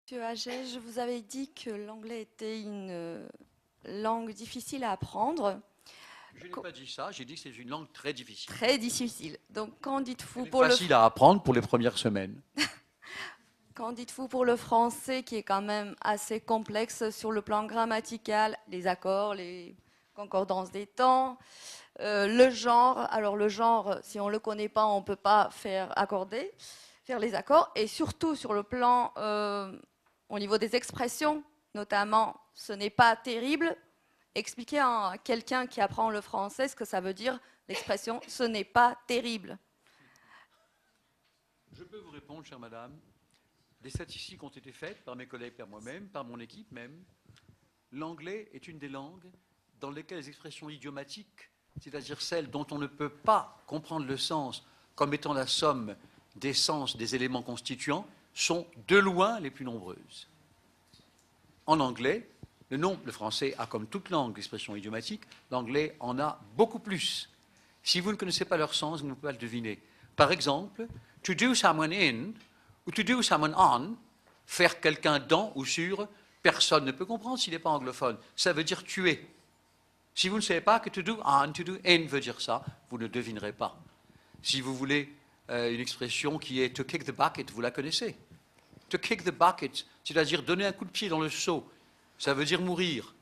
Monsieur Haget, je vous avais dit que l'anglais était une langue difficile à apprendre. Je n'ai pas dit ça, j'ai dit que c'est une langue très difficile. Très difficile. Donc, Elle est facile à apprendre pour les premières semaines. qu'en dites-vous pour le français, qui est quand même assez complexe sur le plan grammatical, les accords, les concordances des temps, le genre. Alors, le genre, si on ne le connaît pas, on ne peut pas faire les accords. Et surtout, sur le plan, au niveau des expressions, notamment, ce n'est pas terrible. Expliquer à quelqu'un qui apprend le français ce que ça veut dire, l'expression « ce n'est pas terrible ». Je peux vous répondre, chère madame. Des statistiques ont été faites par mes collègues, par moi-même, par mon équipe même. L'anglais est une des langues dans lesquelles les expressions idiomatiques, c'est-à-dire celles dont on ne peut pas comprendre le sens comme étant la somme des sens des éléments constituants, sont de loin les plus nombreuses. En anglais, le français a comme toute langue d'expression idiomatique, l'anglais en a beaucoup plus. Si vous ne connaissez pas leur sens, vous ne pouvez pas le deviner. Par exemple, to do someone in ou to do someone on, faire quelqu'un dans ou sur, personne ne peut comprendre s'il n'est pas anglophone. Ça veut dire tuer. Si vous ne savez pas que to do on, to do in veut dire ça, vous ne devinerez pas. Si vous voulez une expression qui est to kick the bucket, vous la connaissez. To kick the bucket, c'est-à-dire donner un coup de pied dans le seau, ça veut dire mourir.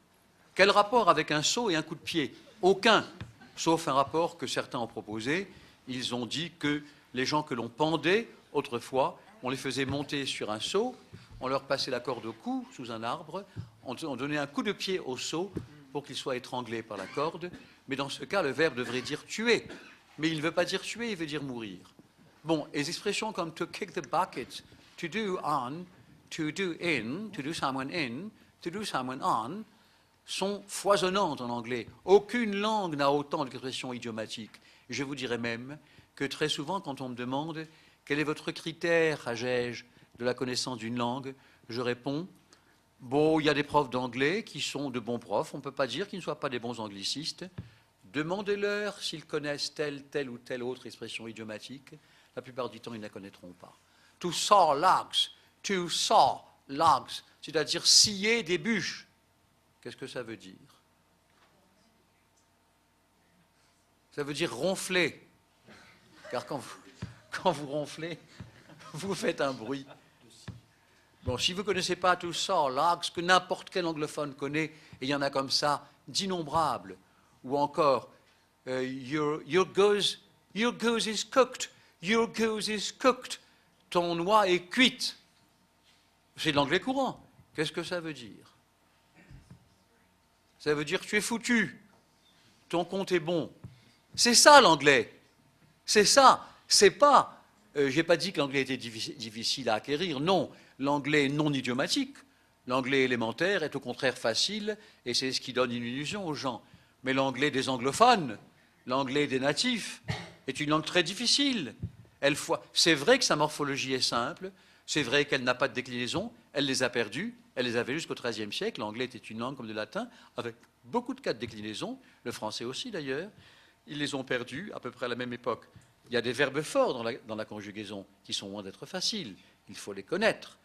Quel rapport avec un seau et un coup de pied? Aucun, sauf un rapport que certains ont proposé. Ils ont dit que les gens que l'on pendait autrefois, on les faisait monter sur un seau, on leur passait la corde au cou sous un arbre, on donnait un coup de pied au seau pour qu'il soit étranglé par la corde, mais dans ce cas, le verbe devrait dire tuer. Mais il ne veut pas dire tuer, il veut dire mourir. Bon, les expressions comme to kick the bucket, to do on, to do in, to do someone in, to do someone on, sont foisonnantes en anglais. Aucune langue n'a autant d'expressions idiomatiques. Je vous dirais même que très souvent, quand on me demande quel est votre critère, Hagege, de la connaissance d'une langue, je réponds, bon, il y a des profs d'anglais qui sont de bons profs, on ne peut pas dire qu'ils ne soient pas des bons anglicistes. Demandez-leur s'ils connaissent telle ou telle autre expression idiomatique. La plupart du temps, ils ne la connaîtront pas. To saw logs, c'est-à-dire scier des bûches. Qu'est-ce que ça veut dire? Ça veut dire ronfler. Car quand vous ronflez, vous faites un bruit. Bon, si vous ne connaissez pas tout ça, logs, que n'importe quel anglophone connaît, et il y en a comme ça d'innombrables, ou encore, your goose is cooked, your goose is cooked, ton oie est cuite. C'est de l'anglais courant. Qu'est-ce que ça veut dire? Ça veut dire tu es foutu, ton compte est bon. C'est ça l'anglais. C'est ça. C'est pas. J'ai pas dit que l'anglais était difficile à acquérir. Non, l'anglais non idiomatique, l'anglais élémentaire est au contraire facile et c'est ce qui donne une illusion aux gens. Mais l'anglais des anglophones, l'anglais des natifs, est une langue très difficile. C'est vrai que sa morphologie est simple. C'est vrai qu'elle n'a pas de déclinaison, elle les a perdues, elle les avait jusqu'au XIIIe siècle. L'anglais était une langue comme le latin, avec beaucoup de cas de déclinaison, le français aussi d'ailleurs. Ils les ont perdus à peu près à la même époque. Il y a des verbes forts dans la conjugaison qui sont loin d'être faciles. Il faut les connaître.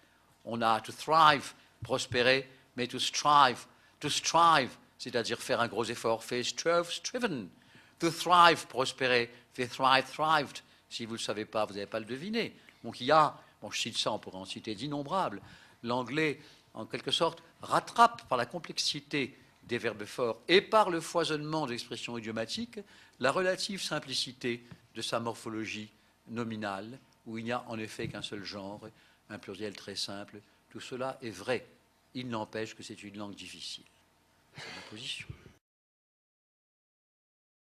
On a to thrive, prospérer, mais to strive, c'est-à-dire faire un gros effort, fait strove, striven. To thrive, prospérer, fait thrive, thrived. Si vous ne le savez pas, vous n'allez pas le deviner. Donc il y a, bon, je cite ça, on pourrait en citer d'innombrables. L'anglais, en quelque sorte, rattrape par la complexité des verbes forts et par le foisonnement d'expressions idiomatiques la relative simplicité de sa morphologie nominale, où il n'y a en effet qu'un seul genre, un pluriel très simple. Tout cela est vrai. Il n'empêche que c'est une langue difficile. C'est ma position.